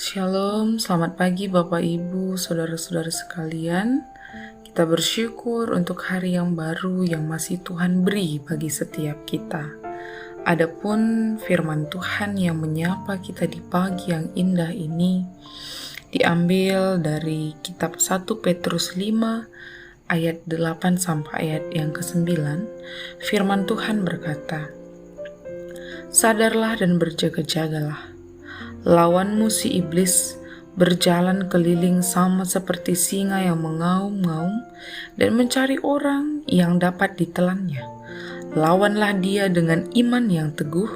Shalom, selamat pagi Bapak Ibu, Saudara-saudara sekalian. Kita bersyukur untuk hari yang baru yang masih Tuhan beri bagi setiap kita. Adapun firman Tuhan yang menyapa kita di pagi yang indah ini diambil dari kitab 1 Petrus 5 ayat 8 sampai ayat yang ke-9. Firman Tuhan berkata, "Sadarlah dan berjaga-jagalah. Lawanmu si iblis berjalan keliling sama seperti singa yang mengaum-ngaum dan mencari orang yang dapat ditelannya. Lawanlah dia dengan iman yang teguh,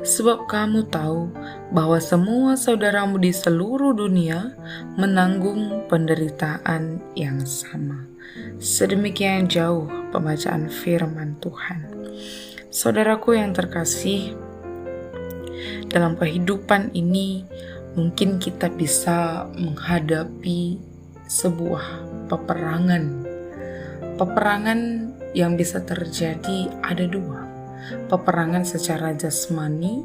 sebab kamu tahu bahwa semua saudaramu di seluruh dunia menanggung penderitaan yang sama." Sedemikian jauh pembacaan firman Tuhan. Saudaraku yang terkasih, dalam kehidupan ini mungkin kita bisa menghadapi sebuah peperangan. Peperangan yang bisa terjadi ada dua. Peperangan secara jasmani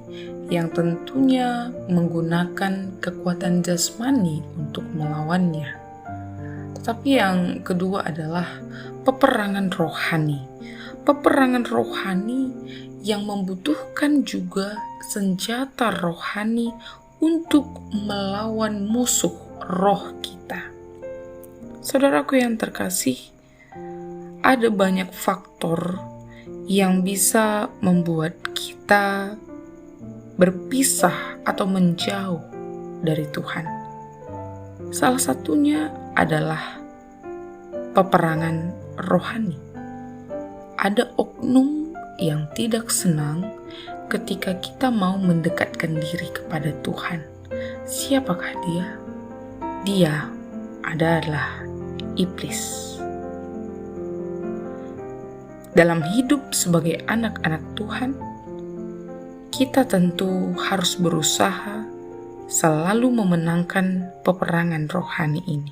yang tentunya menggunakan kekuatan jasmani untuk melawannya. Tetapi yang kedua adalah peperangan rohani. Peperangan rohani yang membutuhkan juga senjata rohani untuk melawan musuh roh kita. Saudaraku yang terkasih, ada banyak faktor yang bisa membuat kita berpisah atau menjauh dari Tuhan. Salah satunya adalah peperangan rohani. Ada oknum yang tidak senang ketika kita mau mendekatkan diri kepada Tuhan. Siapakah dia? Dia adalah iblis. Dalam hidup sebagai anak-anak Tuhan, kita tentu harus berusaha selalu memenangkan peperangan rohani ini.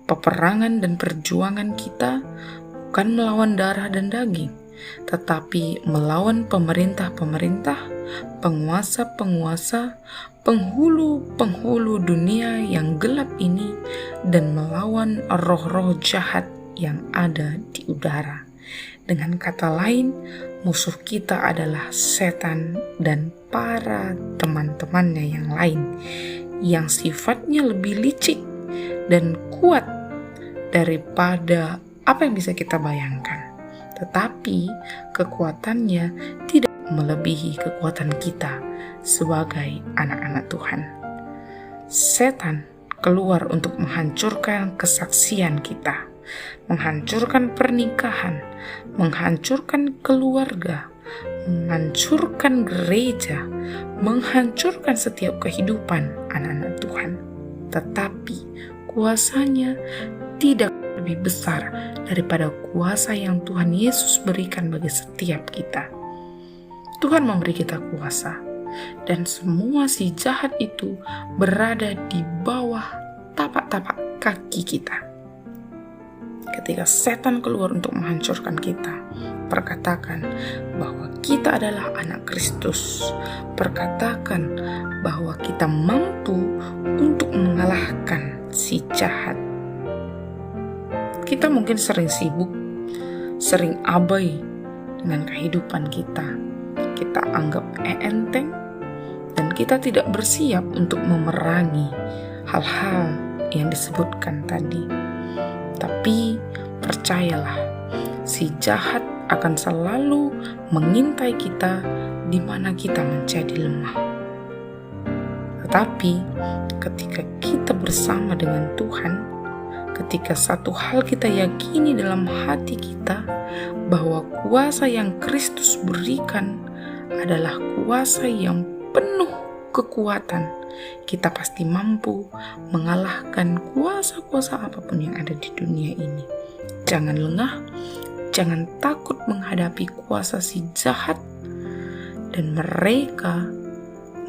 Peperangan dan perjuangan kita bukan melawan darah dan daging, tetapi melawan pemerintah-pemerintah, penguasa-penguasa, penghulu-penghulu dunia yang gelap ini, dan melawan roh-roh jahat yang ada di udara. Dengan kata lain, musuh kita adalah setan dan para teman-temannya yang lain, yang sifatnya lebih licik dan kuat daripada apa yang bisa kita bayangkan. Tetapi kekuatannya tidak melebihi kekuatan kita sebagai anak-anak Tuhan. Setan keluar untuk menghancurkan kesaksian kita, menghancurkan pernikahan, menghancurkan keluarga, menghancurkan gereja, menghancurkan setiap kehidupan anak-anak Tuhan. Tetapi kuasanya tidak lebih besar daripada kuasa yang Tuhan Yesus berikan bagi setiap kita. Tuhan memberi kita kuasa, dan semua si jahat itu berada di bawah tapak-tapak kaki kita. Ketika setan keluar untuk menghancurkan kita, perkatakan bahwa kita adalah anak Kristus. Perkatakan bahwa kita mampu untuk mengalahkan si jahat. Kita mungkin sering sibuk, sering abai dengan kehidupan kita. Kita anggap enteng, dan kita tidak bersiap untuk memerangi hal-hal yang disebutkan tadi. Tapi percayalah, si jahat akan selalu mengintai kita di mana kita menjadi lemah. Tetapi ketika kita bersama dengan Tuhan, ketika satu hal kita yakini dalam hati kita bahwa kuasa yang Kristus berikan adalah kuasa yang penuh kekuatan, kita pasti mampu mengalahkan kuasa-kuasa apapun yang ada di dunia ini. Jangan lengah, jangan takut menghadapi kuasa si jahat, dan mereka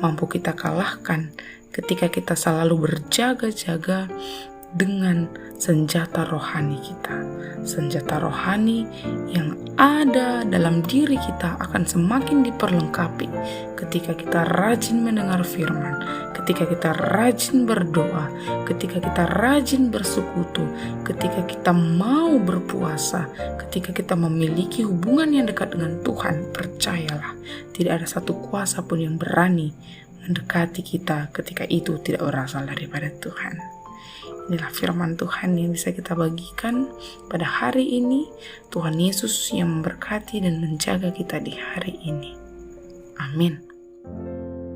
mampu kita kalahkan ketika kita selalu berjaga-jaga dengan senjata rohani kita. Senjata rohani yang ada dalam diri kita akan semakin diperlengkapi ketika kita rajin mendengar firman, ketika kita rajin berdoa, ketika kita rajin bersekutu, ketika kita mau berpuasa, ketika kita memiliki hubungan yang dekat dengan Tuhan. Percayalah, tidak ada satu kuasa pun yang berani mendekati kita ketika itu tidak berasal daripada Tuhan. Inilah firman Tuhan yang bisa kita bagikan pada hari ini. Tuhan Yesus yang memberkati dan menjaga kita di hari ini. Amin.